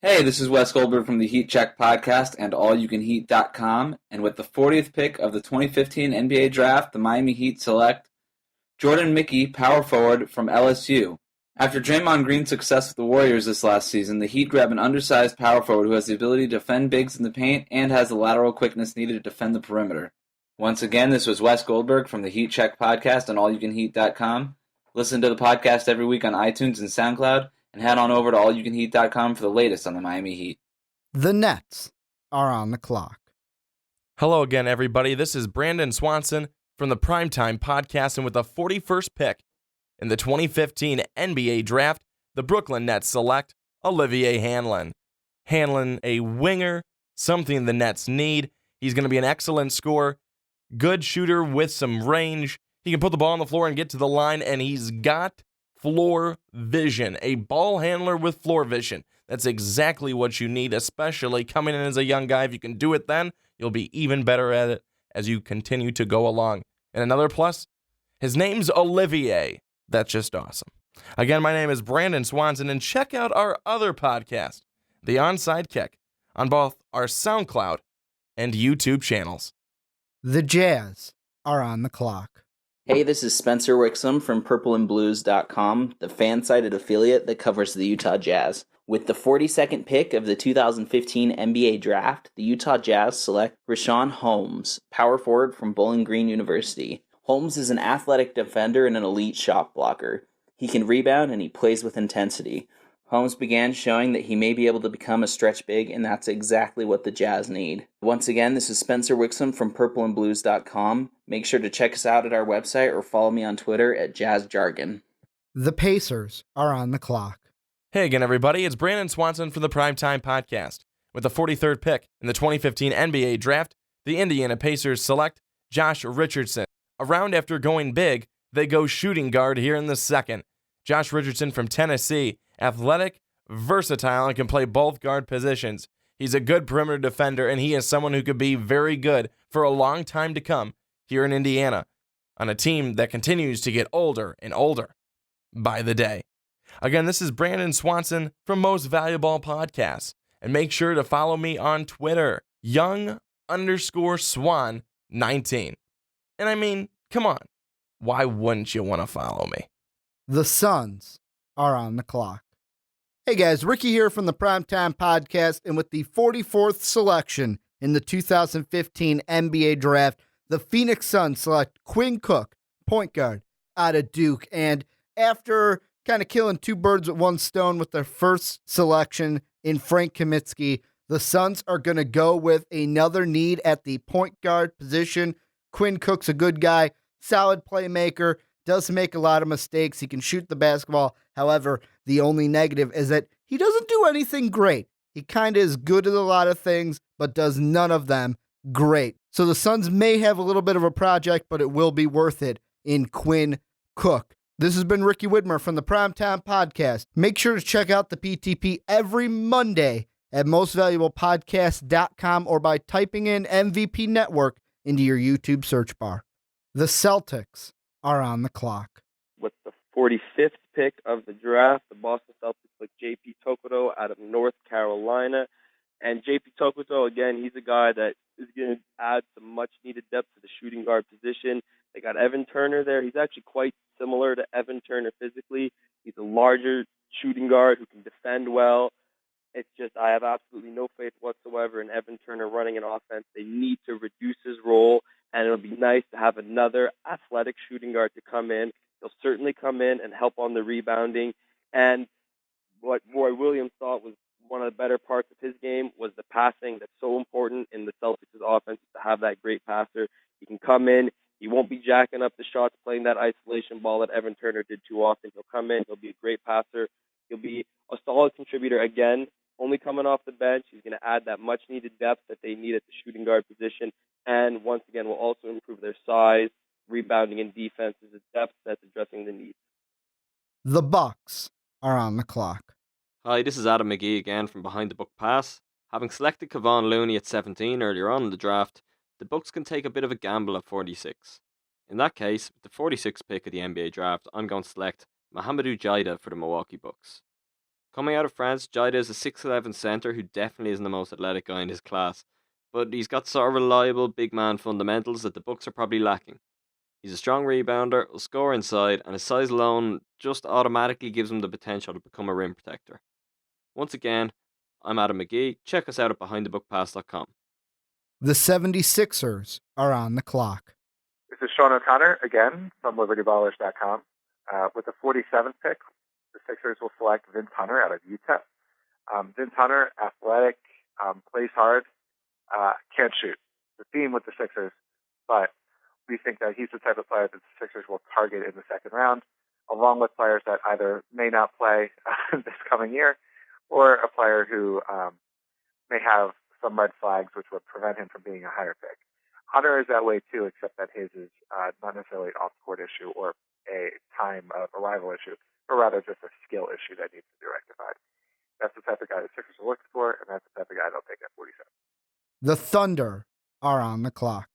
Hey, this is Wes Goldberg from the Heat Check Podcast and allyoucanheat.com. And with the 40th pick of the 2015 NBA Draft, the Miami Heat select Jordan Mickey, power forward from LSU. After Draymond Green's success with the Warriors this last season, the Heat grab an undersized power forward who has the ability to defend bigs in the paint and has the lateral quickness needed to defend the perimeter. Once again, this was Wes Goldberg from the Heat Check Podcast on allyoucanheat.com. Listen to the podcast every week on iTunes and SoundCloud, and head on over to allyoucanheat.com for the latest on the Miami Heat. The Nets are on the clock. Hello again, everybody. This is Brandon Swanson from the Primetime Podcast, and with the 41st pick in the 2015 NBA Draft, the Brooklyn Nets select Olivier Hanlon. Hanlon, a winger, something the Nets need. He's going to be an excellent scorer, good shooter with some range. He can put the ball on the floor and get to the line, and he's got floor vision, a ball handler with floor vision. That's exactly what you need, especially coming in as a young guy. If you can do it then, you'll be even better at it as you continue to go along. And another plus, his name's Olivier. That's just awesome. Again, my name is Brandon Swanson, and check out our other podcast, The Onside Kick, on both our SoundCloud and YouTube channels. The Jazz are on the clock. Hey, this is Spencer Wixom from purpleandblues.com, the fan-sided affiliate that covers the Utah Jazz. With the 42nd pick of the 2015 NBA Draft, the Utah Jazz select Richaun Holmes, power forward from Bowling Green University. Holmes is an athletic defender and an elite shot blocker. He can rebound and he plays with intensity. Holmes began showing that he may be able to become a stretch big, and that's exactly what the Jazz need. Once again, this is Spencer Wixom from purpleandblues.com. Make sure to check us out at our website or follow me on Twitter at JazzJargon. The Pacers are on the clock. Hey again, everybody. It's Brandon Swanson from the Primetime Podcast. With the 43rd pick in the 2015 NBA Draft, the Indiana Pacers select Josh Richardson, Around after going big, they go shooting guard here in the second. Josh Richardson from Tennessee, athletic, versatile, and can play both guard positions. He's a good perimeter defender, and he is someone who could be very good for a long time to come here in Indiana, on a team that continues to get older and older by the day. Again, this is Brandon Swanson from Most Valuable Podcasts. And make sure to follow me on Twitter, young_Swan19. And I mean, come on. Why wouldn't you want to follow me? The Suns are on the clock. Hey guys, Ricky here from the Primetime Podcast, and with the 44th selection in the 2015 NBA Draft, the Phoenix Suns select Quinn Cook, point guard, out of Duke. And after kind of killing two birds with one stone with their first selection in Frank Kaminsky, the Suns are going to go with another need at the point guard position. Quinn Cook's a good guy, solid playmaker, does make a lot of mistakes. He can shoot the basketball. However, the only negative is that he doesn't do anything great. He kind of is good at a lot of things, but does none of them great. So the Suns may have a little bit of a project, but it will be worth it in Quinn Cook. This has been Ricky Widmer from the Primetime Podcast. Make sure to check out the PTP every Monday at mostvaluablepodcast.com or by typing in MVP Network into your YouTube search bar. The Celtics are on the clock. With the 45th pick of the draft, the Boston Celtics took J.P. Tokoto out of North Carolina. And J.P. Tokoto, again, he's a guy that is going to add some much-needed depth to the shooting guard position. They got Evan Turner there. He's actually quite similar to Evan Turner physically. He's a larger shooting guard who can defend well. It's just I have absolutely no faith whatsoever in Evan Turner running an offense. They need to reduce his role, and it'll be nice to have another athletic shooting guard to come in. He'll certainly come in and help on the rebounding. And what Roy Williams thought was one of the better parts of his game was the passing. That's so important in the Celtics' offense, to have that great passer. He can come in. He won't be jacking up the shots, playing that isolation ball that Evan Turner did too often. He'll come in. He'll be a great passer. He'll be a solid contributor again, only coming off the bench. He's going to add that much-needed depth that they need at the shooting guard position. And once again, will also improve their size, rebounding, and defense. Is a depth that's addressing the needs. The Bucks are on the clock. Hi, this is Adam McGee again from Behind the Book Pass. Having selected Kevon Looney at 17 earlier on in the draft, the Bucks can take a bit of a gamble at 46. In that case, with the 46th pick of the NBA draft, I'm going to select Mohamedou Jaida for the Milwaukee Bucks. Coming out of France, Jaida is a 6'11 center who definitely isn't the most athletic guy in his class, but he's got sort of reliable big man fundamentals that the Bucks are probably lacking. He's a strong rebounder, will score inside, and his size alone just automatically gives him the potential to become a rim protector. Once again, I'm Adam McGee. Check us out at BehindTheBookPass.com. The 76ers are on the clock. This is Sean O'Connor, again, from LibertyBallers.com. With the 47th pick, the Sixers will select Vince Hunter out of Utah. Vince Hunter, athletic, plays hard, can't shoot. The theme with the Sixers, but we think that he's the type of player that the Sixers will target in the second round, along with players that either may not play this coming year or a player who may have some red flags which would prevent him from being a higher pick. Hunter is that way too, except that his is not necessarily an off-court issue or a time of arrival issue, but rather just a skill issue that needs to be rectified. That's the type of guy the Sixers are looking for, and that's the type of guy they'll take at 47. The Thunder are on the clock.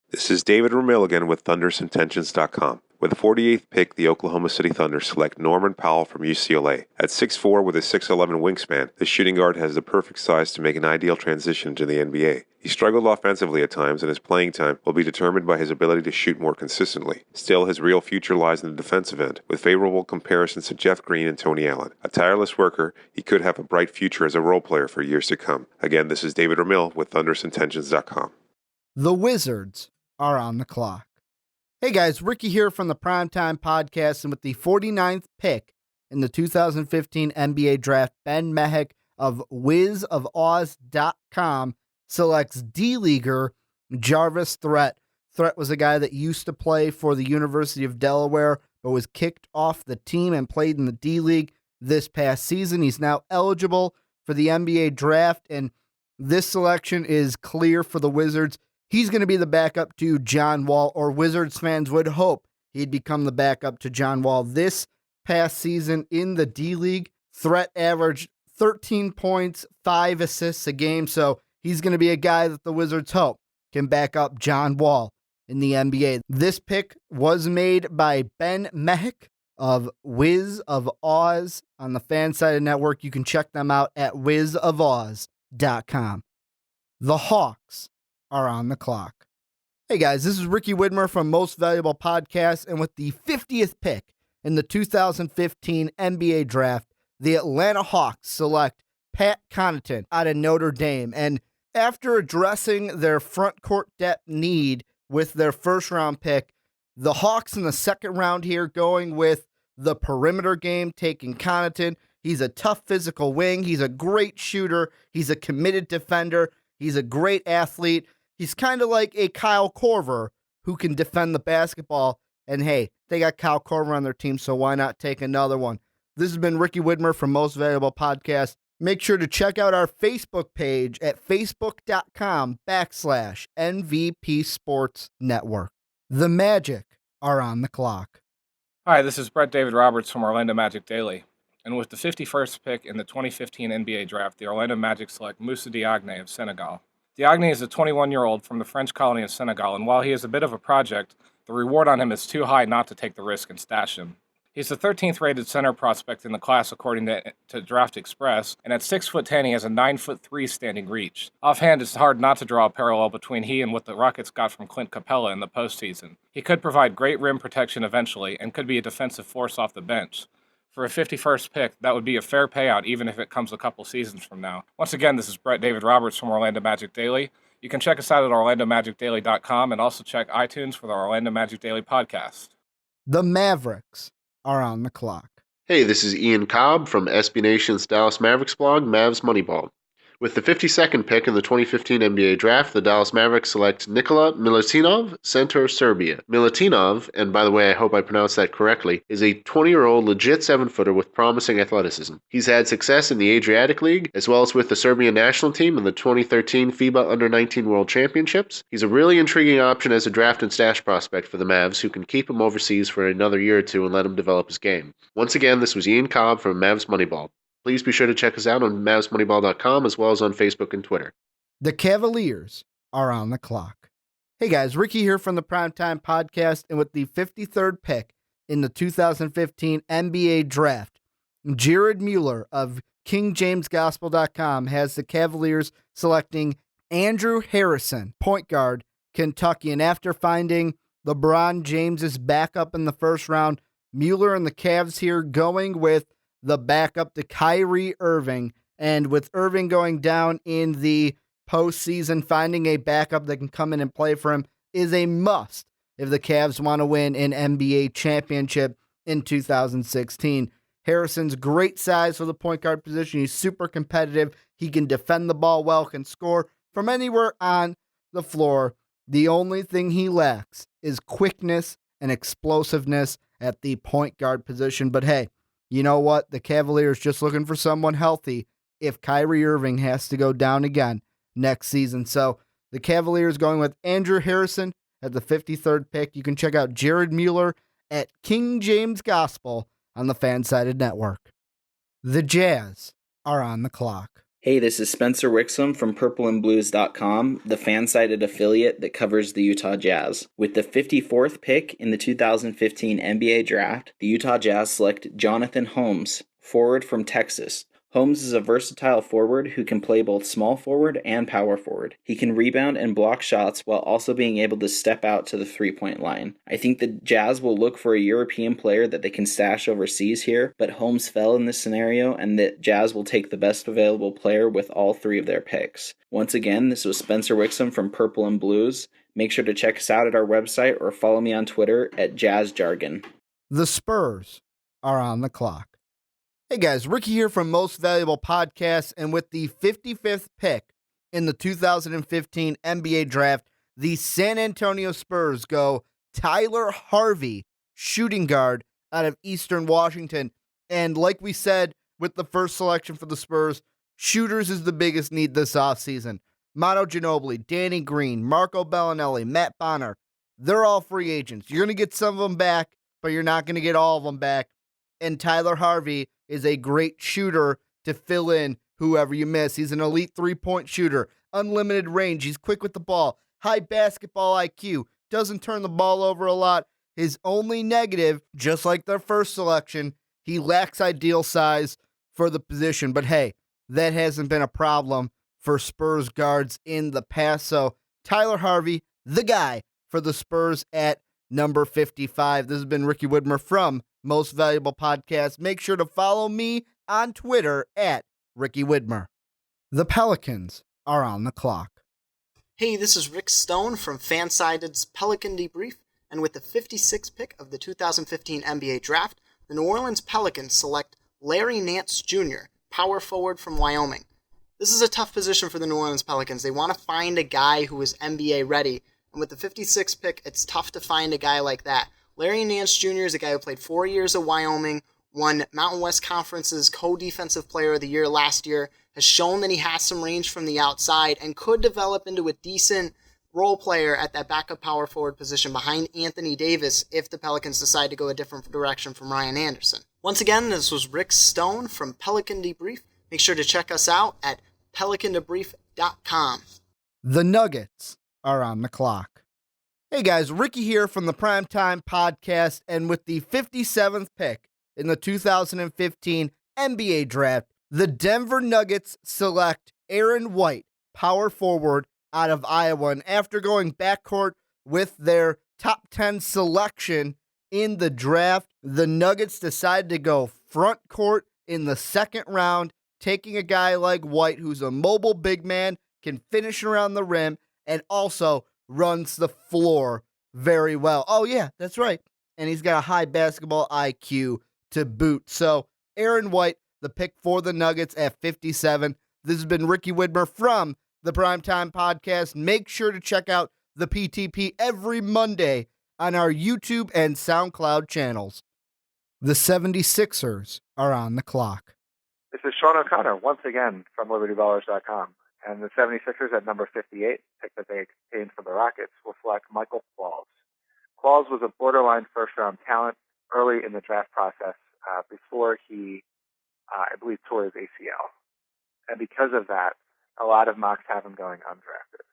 This is David Ramil again with ThundersIntentions.com. With the 48th pick, the Oklahoma City Thunder select Norman Powell from UCLA. At 6'4" with a 6'11" wingspan, this shooting guard has the perfect size to make an ideal transition to the NBA. He struggled offensively at times, and his playing time will be determined by his ability to shoot more consistently. Still, his real future lies in the defensive end, with favorable comparisons to Jeff Green and Tony Allen. A tireless worker, he could have a bright future as a role player for years to come. Again, this is David Ramil with ThundersIntentions.com. The Wizards are on the clock. Hey guys, Ricky here from the Primetime Podcast, and with the 49th pick in the 2015 NBA Draft, Ben Mehek of WizOfOz.com selects D-Leaguer Jarvis Threat. Threat was a guy that used to play for the University of Delaware, but was kicked off the team and played in the D-League this past season. He's now eligible for the NBA Draft, and this selection is clear for the Wizards. He's going to be the backup to John Wall, or Wizards fans would hope he'd become the backup to John Wall. This past season in the D-League, threat averaged 13 points, 5 assists a game, so he's going to be a guy that the Wizards hope can back up John Wall in the NBA. This pick was made by Ben Mehik of Wiz of Oz on the Fansided Network. You can check them out at wizofoz.com. The Hawks are on the clock. Hey guys, this is Ricky Widmer from Most Valuable Podcast, and with the 50th pick in the 2015 NBA Draft, the Atlanta Hawks select Pat Connaughton out of Notre Dame. And after addressing their front court depth need with their first-round pick, the Hawks in the second round here going with the perimeter game, taking Connaughton. He's a tough physical wing. He's a great shooter. He's a committed defender. He's a great athlete. He's kind of like a Kyle Korver who can defend the basketball. And hey, they got Kyle Korver on their team, so why not take another one? This has been Ricky Widmer from Most Valuable Podcast. Make sure to check out our Facebook page at facebook.com/MVP Sports Network. The Magic are on the clock. Hi, this is Brett David Roberts from Orlando Magic Daily. And with the 51st pick in the 2015 NBA Draft, the Orlando Magic select Moussa Diagne of Senegal. Diagne is a 21-year-old from the French colony of Senegal, and while he is a bit of a project, the reward on him is too high not to take the risk and stash him. He's the 13th rated center prospect in the class according to Draft Express, and at 6'10", he has a 9'3" standing reach. Offhand, it's hard not to draw a parallel between he and what the Rockets got from Clint Capella in the postseason. He could provide great rim protection eventually, and could be a defensive force off the bench. For a 51st pick, that would be a fair payout even if it comes a couple seasons from now. Once again, this is Brett David Roberts from Orlando Magic Daily. You can check us out at orlandomagicdaily.com and also check iTunes for the Orlando Magic Daily podcast. The Mavericks are on the clock. Hey, this is Ian Cobb from SB Nation's Dallas Mavericks blog, Mavs Moneyball. With the 52nd pick in the 2015 NBA Draft, the Dallas Mavericks select Nikola Milutinov, center, Serbia. Milutinov, and by the way, I hope I pronounced that correctly, is a 20-year-old legit 7-footer with promising athleticism. He's had success in the Adriatic League, as well as with the Serbian national team in the 2013 FIBA Under-19 World Championships. He's a really intriguing option as a draft and stash prospect for the Mavs, who can keep him overseas for another year or two and let him develop his game. Once again, this was Ian Cobb from Mavs Moneyball. Please be sure to check us out on MavsMoneyball.com as well as on Facebook and Twitter. The Cavaliers are on the clock. Hey guys, Ricky here from the Primetime Podcast, and with the 53rd pick in the 2015 NBA Draft, Jared Mueller of KingJamesGospel.com has the Cavaliers selecting Andrew Harrison, point guard, Kentucky. And after finding LeBron James's backup in the first round, Mueller and the Cavs here going with the backup to Kyrie Irving. And with Irving going down in the postseason, finding a backup that can come in and play for him is a must if the Cavs want to win an NBA championship in 2016. Harrison's great size for the point guard position. He's super competitive. He can defend the ball well, can score from anywhere on the floor. The only thing he lacks is quickness and explosiveness at the point guard position. But hey, you know what? The Cavaliers just looking for someone healthy if Kyrie Irving has to go down again next season. So the Cavaliers going with Andrew Harrison at the 53rd pick. You can check out Jared Mueller at King James Gospel on the Fansided Network. The Jazz are on the clock. Hey, this is Spencer Wixom from purpleandblues.com, the fan-sided affiliate that covers the Utah Jazz. With the 54th pick in the 2015 NBA Draft, the Utah Jazz select Jonathan Holmes, forward from Texas. Holmes is a versatile forward who can play both small forward and power forward. He can rebound and block shots while also being able to step out to the three-point line. I think the Jazz will look for a European player that they can stash overseas here, but Holmes fell in this scenario, and the Jazz will take the best available player with all three of their picks. Once again, this was Spencer Wixom from Purple and Blues. Make sure to check us out at our website or follow me on Twitter at JazzJargon. The Spurs are on the clock. Hey guys, Ricky here from Most Valuable Podcast, and with the 55th pick in the 2015 NBA Draft, the San Antonio Spurs go Tyler Harvey, shooting guard out of Eastern Washington. And like we said with the first selection for the Spurs, shooters is the biggest need this offseason. Mono Ginobili, Danny Green, Marco Bellinelli, Matt Bonner, they're all free agents. You're going to get some of them back, but you're not going to get all of them back. And Tyler Harvey is a great shooter to fill in whoever you miss. He's an elite three-point shooter, unlimited range. He's quick with the ball, high basketball IQ, doesn't turn the ball over a lot. His only negative, just like their first selection, he lacks ideal size for the position. But hey, that hasn't been a problem for Spurs guards in the past. So Tyler Harvey, the guy for the Spurs at number 55. This has been Ricky Widmer from Most Valuable Podcast. Make sure to follow me on Twitter at Ricky Widmer. The Pelicans are on the clock. Hey, this is Rick Stone from Fansided's Pelican Debrief, and with the 56th pick of the 2015 NBA Draft, the New Orleans Pelicans select Larry Nance Jr., power forward from Wyoming. This is a tough position for the New Orleans Pelicans. They want to find a guy who is NBA ready, and with the 56th pick, it's tough to find a guy like that. Larry Nance Jr. is a guy who played 4 years at Wyoming, won Mountain West Conference's co-defensive player of the year last year, has shown that he has some range from the outside, and could develop into a decent role player at that backup power forward position behind Anthony Davis if the Pelicans decide to go a different direction from Ryan Anderson. Once again, this was Rick Stone from Pelican Debrief. Make sure to check us out at pelicandebrief.com. The Nuggets are on the clock. Hey guys, Ricky here from the Primetime Podcast, and with the 57th pick in the 2015 NBA Draft, the Denver Nuggets select Aaron White, power forward out of Iowa. And after going backcourt with their top 10 selection in the draft, the Nuggets decided to go front court in the second round, taking a guy like White, who's a mobile big man, can finish around the rim, and also runs the floor very well. Oh, yeah, that's right. And he's got a high basketball IQ to boot. So Aaron White, the pick for the Nuggets at 57. This has been Ricky Widmer from the Primetime Podcast. Make sure to check out the PTP every Monday on our YouTube and SoundCloud channels. The 76ers are on the clock. This is Sean O'Connor once again from LibertyBallers.com. And the 76ers at number 58, pick that they obtained from the Rockets, will select Michael Qualls. Qualls was a borderline first-round talent early in the draft process before he, I believe, tore his ACL. And because of that, a lot of mocks have him going undrafted.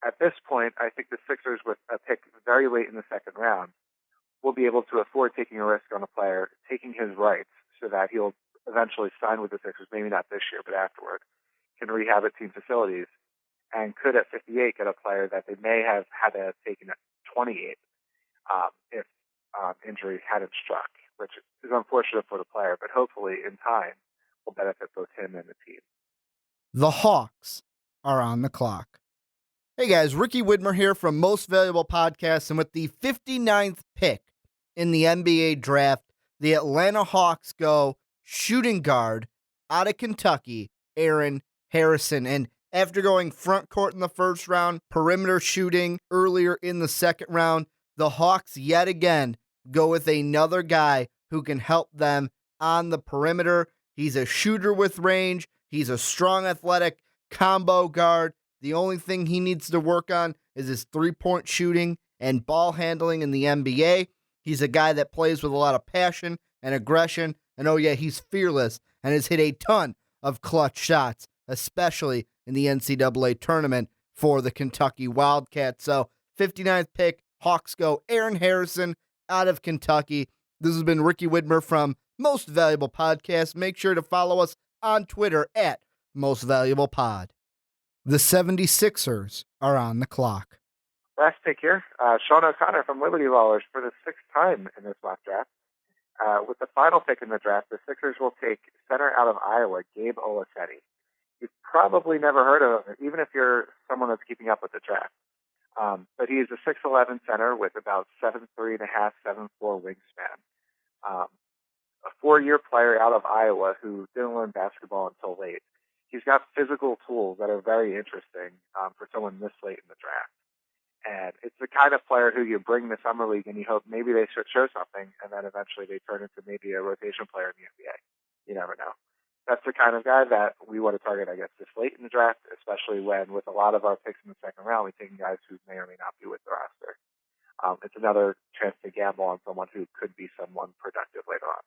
At this point, I think the Sixers, with a pick very late in the second round, will be able to afford taking a risk on a player, taking his rights, so that he'll eventually sign with the Sixers, maybe not this year, but afterward, can rehab at team facilities, and could at 58 get a player that they may have had to have taken at 28 if injury hadn't struck, which is unfortunate for the player, but hopefully in time will benefit both him and the team. The Hawks are on the clock. Hey guys, Ricky Widmer here from Most Valuable Podcasts, and with the 59th pick in the NBA Draft, the Atlanta Hawks go shooting guard out of Kentucky, Aaron Harrison. And after going front court in the first round, perimeter shooting earlier in the second round, the Hawks yet again go with another guy who can help them on the perimeter. He's a shooter with range. He's a strong, athletic combo guard. The only thing he needs to work on is his three-point shooting and ball handling in the NBA. He's a guy that plays with a lot of passion and aggression. And oh yeah, he's fearless and has hit a ton of clutch shots, especially in the NCAA tournament for the Kentucky Wildcats. So 59th pick, Hawks go Aaron Harrison out of Kentucky. This has been Ricky Widmer from Most Valuable Podcast. Make sure to follow us on Twitter at Most Valuable Pod. The 76ers are on the clock. Last pick here, Sean O'Connor from Liberty Ballers for the sixth time in this mock draft. With the final pick in the draft, the Sixers will take center out of Iowa, Gabe Olasetti. You've probably never heard of him, even if you're someone that's keeping up with the draft. But he is a 6'11 center with about 7'3.5", 7'4 wingspan. A 4-year player out of Iowa who didn't learn basketball until late. He's got physical tools that are very interesting for someone this late in the draft. And it's the kind of player who you bring to Summer League and you hope maybe they should show something, and then eventually they turn into maybe a rotation player in the NBA. You never know. that's the kind of guy that we want to target, I guess, this late in the draft, especially when with a lot of our picks in the second round, we're taking guys who may or may not be with the roster. It's another chance to gamble on someone who could be someone productive later on.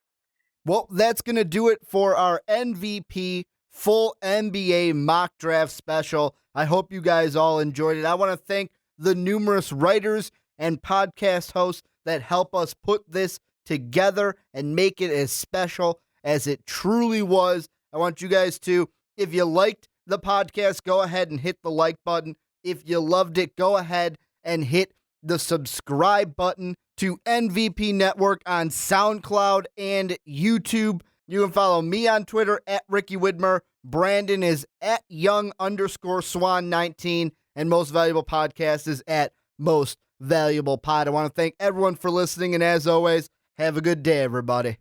Well, that's going to do it for our MVP full NBA mock draft special. I hope you guys all enjoyed it. I want to thank the numerous writers and podcast hosts that help us put this together and make it as special as it truly was. I want you guys to, if you liked the podcast, go ahead and hit the like button. If you loved it, go ahead and hit the subscribe button to MVP Network on SoundCloud and YouTube. You can follow me on Twitter at Ricky Widmer. Brandon is at young_swan19. And Most Valuable Podcast is at Most Valuable Pod. I want to thank everyone for listening. And as always, have a good day, everybody.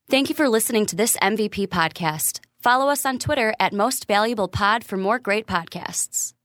Thank you for listening to this MVP podcast. Follow us on Twitter at Most Valuable Pod for more great podcasts.